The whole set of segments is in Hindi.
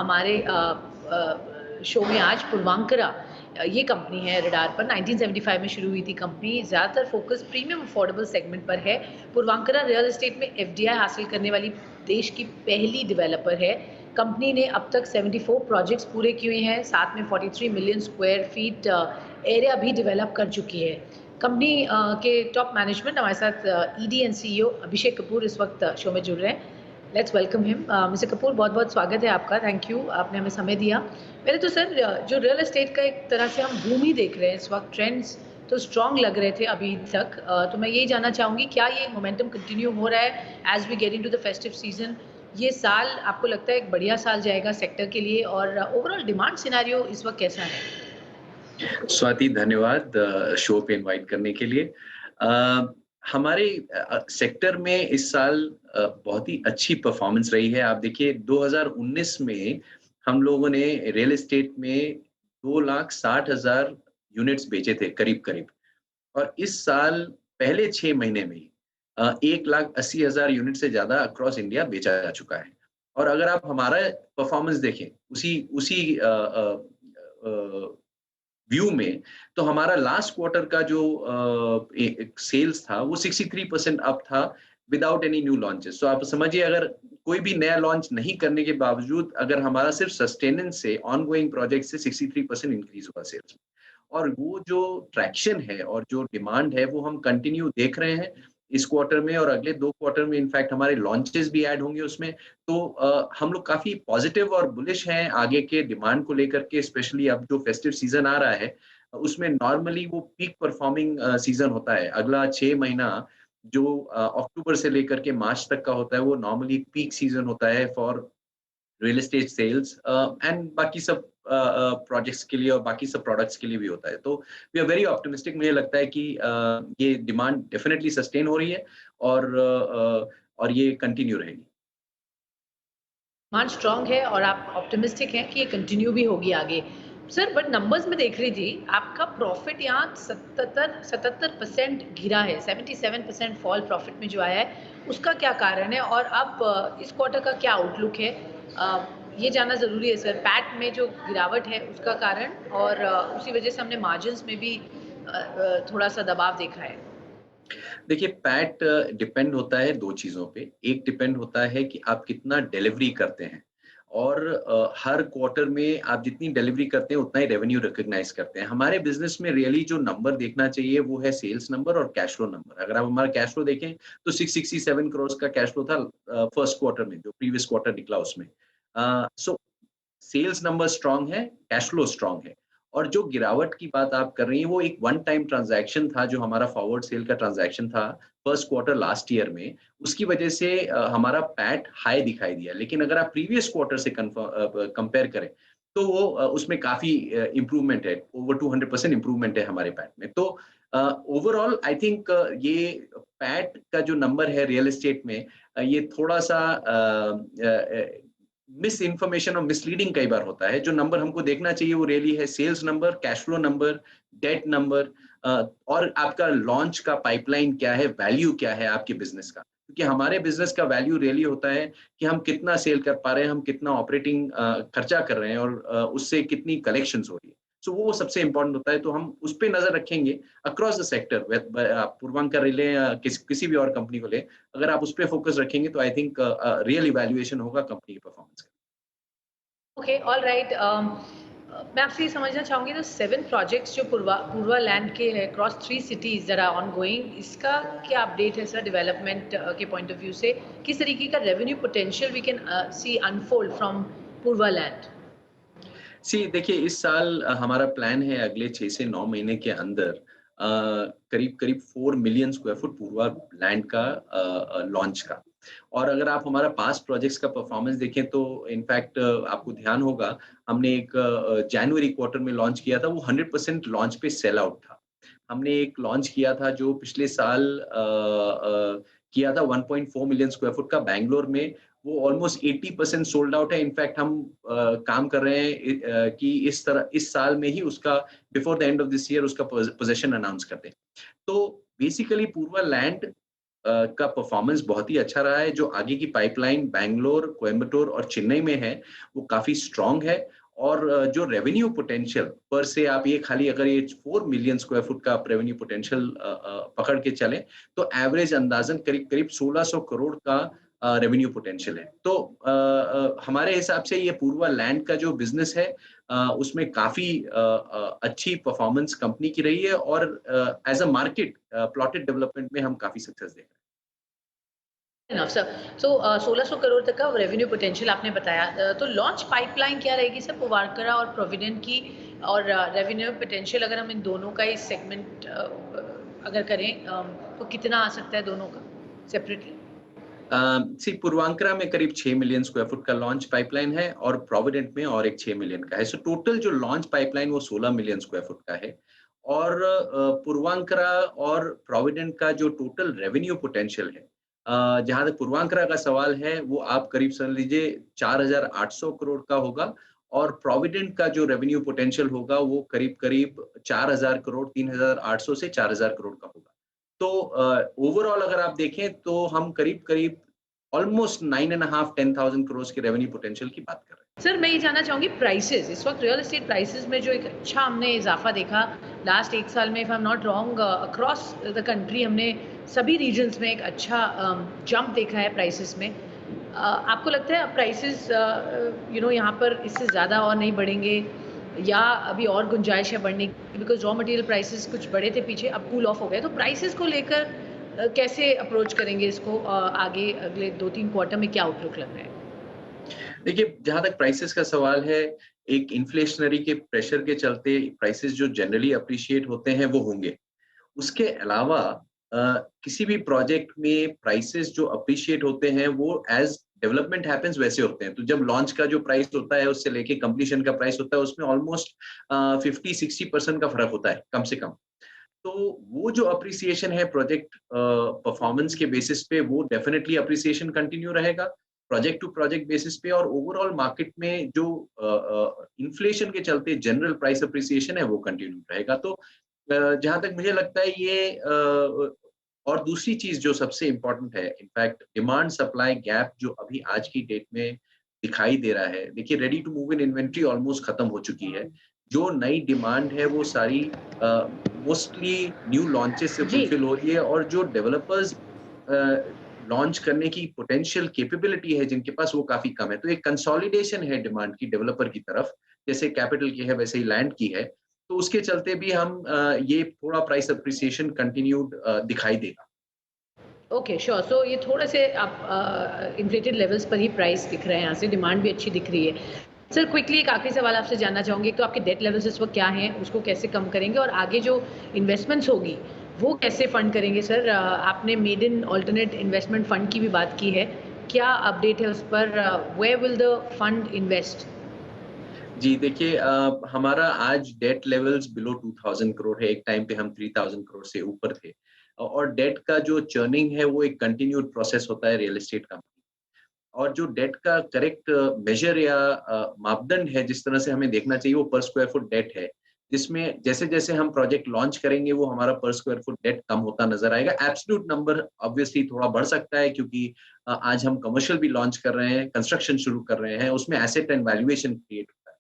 हमारे शो में आज पूर्वांकरा ये कंपनी है रडार पर 1975 में शुरू हुई थी कंपनी। ज़्यादातर फोकस प्रीमियम अफोर्डेबल सेगमेंट पर है। पूर्वांकरा रियल एस्टेट में एफडीआई हासिल करने वाली देश की पहली डेवलपर है। कंपनी ने अब तक 74 प्रोजेक्ट्स पूरे किए हैं, साथ में 43 मिलियन स्क्वायर फीट एरिया भी डेवलप कर चुकी है। कंपनी के टॉप मैनेजमेंट हमारे साथ ED and CEO Abhishek Kapoor इस वक्त शो में जुड़ रहे हैं। Let's welcome him. Mister Kapoor, बहुत-बहुत स्वागत है आपका। थैंक यू, आपने हमें समय दिया। पहले तो सर जो रियल एस्टेट का एक तरह से हम बूम ही देख रहे हैं इस वक्त, ट्रेंड्स तो स्ट्रॉन्ग लग रहे थे अभी तक। तो मैं यही जानना चाहूँगी, क्या ये मोमेंटम कंटिन्यू हो रहा है as we get into the festive season? ये साल आपको लगता है एक बढ़िया साल जाएगा सेक्टर के लिए, और ओवरऑल डिमांड सिनेरियो इस वक्त कैसा है? स्वाति, धन्यवाद शो पे इनवाइट करने के लिए। अ, हमारे सेक्टर में इस साल बहुत ही अच्छी परफॉर्मेंस रही है। आप देखिए 2019 में हम लोगों ने रियल एस्टेट में 2,60,000 यूनिट्स बेचे थे करीब-करीब, और इस साल पहले 6 महीने में ही 1,80,000 यूनिट से ज़्यादा अक्रॉस इंडिया बेचा जा चुका है। और अगर आप हमारा परफॉर्मेंस देखें उसी उसी व्यू में, तो हमारा लास्ट क्वार्टर का जो सेल्स था वो 63% अप था विदाउट एनी न्यू लॉन्चेस। तो आप समझिए, अगर कोई भी नया लॉन्च नहीं करने के बावजूद अगर हमारा सिर्फ सस्टेनेंस से ऑनगोइंग प्रोजेक्ट से 63% इंक्रीज हुआ सेल्स, और वो जो ट्रैक्शन है और जो डिमांड है वो हम कंटिन्यू देख रहे हैं इस क्वार्टर में, और अगले 2 क्वार्टर में इनफैक्ट हमारे लॉन्चेस भी ऐड होंगे उसमें। तो हम लोग काफ़ी पॉजिटिव और बुलिश हैं आगे के डिमांड को लेकर के, स्पेशली अब जो फेस्टिव सीज़न आ रहा है, उसमें नॉर्मली वो पीक परफॉर्मिंग सीज़न होता है। अगला 6 महीना जो अक्टूबर से लेकर के मार्च तक का होता है, वो नॉर्मली पीक सीज़न होता है for real estate sales and बाकी सब प्रोजेक्ट्स के लिए और बाकी सब प्रोडक्ट्स के लिए भी होता है। तो वी आर वेरी ऑप्टिमिस्टिक। मुझे लगता है कि ये डिमांड डेफिनिटली सस्टेन हो रही है, और ये कंटिन्यू रहेगी। डिमांड स्ट्रॉन्ग है और आप ऑप्टिमिस्टिक हैं कि ये कंटिन्यू भी होगी आगे। सर, बट नंबर्स में देख रही थी, आपका प्रॉफिट यहाँ 77% गिरा है, 77% फॉल प्रॉफिट में जो आया है, उसका क्या कारण है? और अब इस क्वार्टर का क्या आउटलुक है? ये जानना ज़रूरी है सर। पैट में जो गिरावट है उसका कारण, और उसी वजह से हमने मार्जिन्स में भी थोड़ा-सा दबाव देखा है। देखिए, पैट डिपेंड होता है 2 चीज़ों पे। एक डिपेंड होता है कि आप कितना डिलीवरी करते हैं, और हर क्वार्टर में आप जितनी डिलीवरी करते हैं उतना ही रेवेन्यू रिकॉग्नाइज़ करते हैं। हमारे बिज़नेस में रियली जो नंबर देखना चाहिए वो है सेल्स नंबर और कैश फ्लो नंबर। अगर आप हमारा कैश फ्लो देखें तो 667 करोड़ का कैश फ्लो था फर्स्ट क्वार्टर में, जो प्रीवियस क्वार्टर निकला उसमें। सो सेल्स नंबर स्ट्रॉन्ग है, कैश फ्लो स्ट्रॉन्ग है। और जो गिरावट की बात आप कर रही हैं, वो एक वन टाइम ट्रांज़ैक्शन था, जो हमारा फॉरवर्ड सेल का ट्रांज़ैक्शन था फर्स्ट क्वार्टर लास्ट ईयर में। उसकी वजह से हमारा पैट हाई दिखाई दिया। लेकिन अगर आप प्रीवियस क्वार्टर से कंपेयर करें, तो वो उसमें काफ़ी इम्प्रूवमेंट है, ओवर 200% इम्प्रूवमेंट है हमारे पैट में। तो ओवरऑल आई थिंक ये पैट का जो नंबर है रियल एस्टेट में, ये थोड़ा-सा मिस इन्फॉर्मेशन और मिसलीडिंग कई बार होता है। जो नंबर हमको देखना चाहिए वो रियली है sales number, cash flow number, debt number, और आपका लॉन्च का पाइपलाइन क्या है, वैल्यू क्या है आपके बिज़नेस का। क्योंकि हमारे बिज़नेस का वैल्यू रियली होता है कि हम कितना सेल कर पा रहे हैं, हम कितना ऑपरेटिंग खर्चा कर रहे हैं, और उससे कितनी कलेक्शंस हो रही है। सो वो सबसे इम्पोर्टेंट होता है, तो हम उस पे नज़र रखेंगे अक्रॉस द सेक्टर। आप पूर्वांकर लें या किसी भी और कंपनी को लें, अगर आप उस पे फोकस रखेंगे तो आई थिंक रियल इवैल्यूएशन होगा कंपनी की परफॉर्मेंस का। Okay, alright. मैं आपसे ये समझना चाहूँगी, तो 7 प्रोजेक्ट्स जो पूर्वा लैंड के है across 3 cities that are ongoing, इसका क्या अपडेट है सर डेवलपमेंट के पॉइंट ऑफ व्यू से? किस तरीके का revenue potential we can see unfold from Purva land? देखिए, इस साल हमारा प्लान है अगले 6 से 9 महीने के अंदर करीब-करीब 4 मिलियन स्क्वायर फुट पूर्वा लैंड का लॉन्च का। और अगर आप हमारा पास्ट प्रोजेक्ट्स का परफॉर्मेंस देखें तो इनफैक्ट आपको ध्यान होगा, हमने एक जनवरी क्वार्टर में लॉन्च किया था, वो 100% लॉन्च पे सेल आउट था। हमने एक लॉन्च किया था जो पिछले साल किया था 1.4 मिलियन स्क्वायर फुट का बैंगलोर में, वो ऑलमोस्ट 80% सोल्ड आउट है। इनफैक्ट हम काम कर रहे हैं कि इस साल में ही उसका before the end of this year उसका पोज़ेशन अनाउंस कर दें। तो बेसिकली पूर्वा लैंड का परफॉर्मेंस बहुत ही अच्छा रहा है। जो आगे की पाइपलाइन बैंगलोर, कोयंबटूर और चेन्नई में है, वो काफ़ी स्ट्रॉन्ग है और जो रेवेन्यू पोटेंशियल पर से आप ये खाली अगर ये 4 मिलियन स्क्वायर फुट का आप रेवेन्यू पोटेंशियल पकड़ के चलें, तो एवरेज अंदाज़न करीब-करीब 1600 करोड़ का रेवेन्यू पोटेंशियल है। तो हमारे हिसाब से ये पूर्वा लैंड का जो बिज़नेस है उसमें काफ़ी अच्छी परफॉर्मेंस कंपनी की रही है और as a market plotted development में हम काफ़ी सक्सेस देख रहे हैं। Enough sir. सो 1600 करोड़ तक का रेवेन्यू पोटेंशियल आपने बताया। तो लॉन्च पाइपलाइन क्या रहेगी सर पुवारकरा और प्रोविडेंट की, और रेवेन्यू पोटेंशियल अगर हम इन दोनों का ही सेगमेंट अगर करें तो कितना आ सकता है दोनों का सेपरेटली? सी पूर्वांकरा में करीब 6 मिलियन स्क्वायर फुट का लॉन्च पाइपलाइन है और प्रोविडेंट में और एक 6 मिलियन का है। सो टोटल जो लॉन्च पाइपलाइन वो 16 मिलियन स्क्वायर फुट का है और पूर्वांकरा और प्रोविडेंट का जो टोटल रेवेन्यू पोटेंशियल है, जहाँ तक पूर्वांकरा का सवाल है वो आप करीब समझ लीजिए 4,800 करोड़ का होगा और प्रोविडेंट का जो रेवेन्यू पोटेंशियल होगा वो करीब-करीब 4,000 करोड़, 3,800 से 4,000 करोड़ का होगा। तो ओवरऑल अगर आप देखें तो हम करीब-करीब ऑलमोस्ट 9,500-10,000 करोड़ के रेवेन्यू पोटेंशियल की बात कर रहे हैं। सर मैं ये जानना चाहूँगी प्राइसेस, इस वक्त रियल एस्टेट प्राइसेस में जो एक अच्छा हमने इजाफा देखा लास्ट 1 साल में, if I am not wrong, across the country हमने सभी रीजन्स में एक अच्छा जंप देखा है प्राइसेस में। आपको लगता है प्राइसेस यहाँ पर इससे ज़्यादा और नहीं बढ़ेंगे या अभी और गुंजाइश है बढ़ने की? बिकॉज रॉ मटेरियल प्राइसेस कुछ बढ़े थे पीछे, अब कूल ऑफ हो गए, तो प्राइसेस को लेकर कैसे अप्रोच करेंगे इसको? आगे अगले 2-3 क्वार्टर में क्या आउटलुक लग रहा है? देखिए, जहाँ तक प्राइसेज़ का सवाल है, एक इन्फ्लेशनरी के प्रेशर के चलते प्राइसेज़ जो जनरली एप्रिशिएट होते हैं, वो होंगे। उसके अलावा किसी भी प्रोजेक्ट में प्राइसेज़ जो एप्रिशिएट होते हैं, वो एज़ डेवलपमेंट हैपेंस वैसे होते हैं। तो जब लॉन्च का जो प्राइस होता है, उससे लेके कंप्लीशन का प्राइस होता है, उसमें ऑलमोस्ट 50-60% का फ़र्क होता है, कम से कम। तो वो जो एप्रिसिएशन है प्रोजेक्ट परफॉर्मेंस के बेसिस पे वो डेफिनिटली एप्रिसिएशन कंटिन्यू रहेगा प्रोजेक्ट टू प्रोजेक्ट बेसिस पे और ओवरऑल मार्केट में जो इन्फ्लेशन के चलते जनरल प्राइस एप्रिसिएशन है वो कंटिन्यू रहेगा। तो जहाँ तक मुझे लगता है ये और दूसरी चीज जो सबसे इम्पोर्टेंट है इनफैक्ट डिमांड सप्लाई गैप जो अभी आज की डेट में दिखाई दे रहा है। देखिए ready to move in inventory almost खत्म हो चुकी है। जो नई डिमांड है वो सारी मोस्टली न्यू लॉन्चेस से जी। फुलफिल हो रही है और जो डेवलपर्स लॉन्च करने की पोटेंशियल कैपेबिलिटी है जिनके पास वो काफी कम है। तो एक कंसोलिडेशन है डिमांड की डेवलपर की तरफ, जैसे कैपिटल की है वैसे ही लैंड की है। तो उसके चलते भी हम ये थोड़ा प्राइस एप्रिसिएशन कंटिन्यूड दिखाई देगा। Okay sure. सो ये थोड़े से आप इन्फ्लेटेड लेवल्स पर ही प्राइस दिख रहे हैं, यहाँ से डिमांड भी अच्छी दिख रही है। सर क्विकली एक आखिरी सवाल आपसे जानना चाहूँगी, तो आपके डेट लेवल्स इस वक्त क्या हैं, उसको कैसे कम करेंगे और आगे जो इन्वेस्टमेंट्स होगी वो कैसे फंड करेंगे? सर आपने made in alternate investment fund की भी बात की है, क्या अपडेट है उस पर? Where will the fund invest? जी देखिए हमारा आज डेट लेवल्स बिलो 2000 करोड़ है। एक टाइम पे हम 3000 करोड़ से ऊपर थे और डेट का जो चर्निंग है वो एक कंटिन्यूड प्रोसेस होता है रियल एस्टेट का। और जो डेट का करेक्ट मेजर या मापदंड है जिस तरह से हमें देखना चाहिए वो पर स्क्वायर फुट डेट है, जिसमें जैसे-जैसे हम प्रोजेक्ट लॉन्च करेंगे वो हमारा पर स्क्वायर फुट डेट कम होता नज़र आएगा। एब्सोल्यूट नंबर ऑब्वियसली थोड़ा बढ़ सकता है क्योंकि आज हम कमर्शियल भी लॉन्च कर रहे हैं, कंस्ट्रक्शन शुरू कर रहे हैं, उसमें एसेट एंड वैल्यूएशन क्रिएट होता है।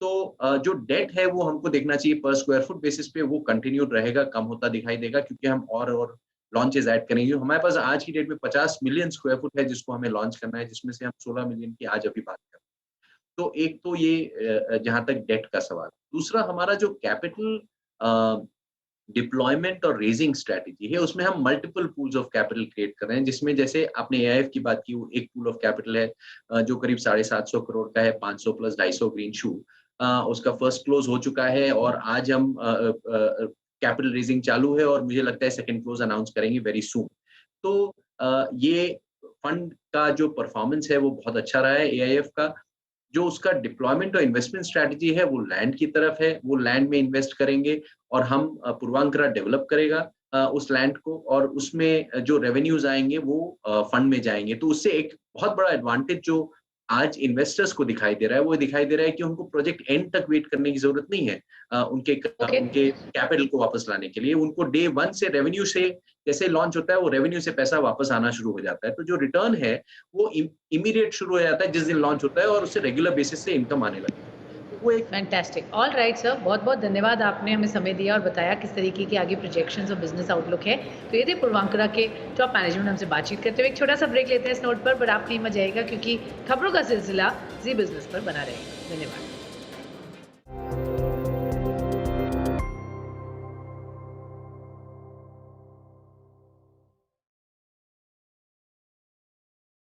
तो जो डेट है वो हमको देखना चाहिए पर स्क्वायर फुट बेसिस पे वो कंटिन्यूड रहेगा, कम होता दिखाई देगा क्योंकि हम और लॉन्चेस ऐड करेंगे। हमारे पास आज की डेट में 50 मिलियन स्क्वायर फुट है जिसको हमें लॉन्च करना है, जिसमें से हम 16 मिलियन की आज अभी बात कर रहे हैं। तो एक तो ये जहाँ तक डेट का सवाल। दूसरा हमारा जो कैपिटल डिप्लॉयमेंट और रेजिंग स्ट्रैटेजी है, उसमें हम multiple pools of capital create कर रहे हैं, जिसमें जैसे आपने एआईएफ की बात की, वो एक पूल ऑफ कैपिटल है जो करीब 750 करोड़ का है, 500 प्लस 250 ग्रीन शू। उसका फर्स्ट क्लोज हो चुका है और आज हम कैपिटल रेजिंग चालू है और मुझे लगता है सेकंड क्लोज अनाउंस करेंगे वेरी सून। तो ये फंड का जो परफॉर्मेंस है वो बहुत अच्छा रहा है एआईएफ का। जो उसका डिप्लॉयमेंट और इन्वेस्टमेंट स्ट्रैटेजी है वो लैंड की तरफ है, वो लैंड में इन्वेस्ट करेंगे और हम पूर्वांकरा डेवलप करेगा उस लैंड को और उसमें जो रेवेन्यूज आएंगे वो फंड में जाएंगे। तो उससे एक बहुत बड़ा एडवांटेज जो आज इन्वेस्टर्स को दिखाई दे रहा है, वो दिखाई दे रहा है कि उनको प्रोजेक्ट एंड तक वेट करने की जरूरत नहीं है उनके कैपिटल को वापस लाने के लिए। उनको डे 1 से रेवेन्यू से जैसे लॉन्च होता है, वो रेवेन्यू से पैसा वापस आना शुरू हो जाता है। तो जो रिटर्न है वो इमीडिएट शुरू हो जाता है जिस दिन लॉन्च होता है, और उससे रेगुलर बेसिस से इनकम आने लगती है। वो एक फैंटास्टिक। ऑल राइट सर, बहुत-बहुत धन्यवाद, आपने हमें समय दिया और बताया किस तरीके की आगे प्रोजेक्शंस और बिजनेस आउटलुक है। तो ये थे पूर्वांकरा के टॉप मैनेजमेंट हमसे बातचीत करते हुए। एक छोटा सा ब्रेक लेते हैं इस नोट पर, बट आप नहीं मत जाइएगा क्योंकि खबरों का सिलसिला जी बिजनेस पर बना रहेगा। धन्यवाद।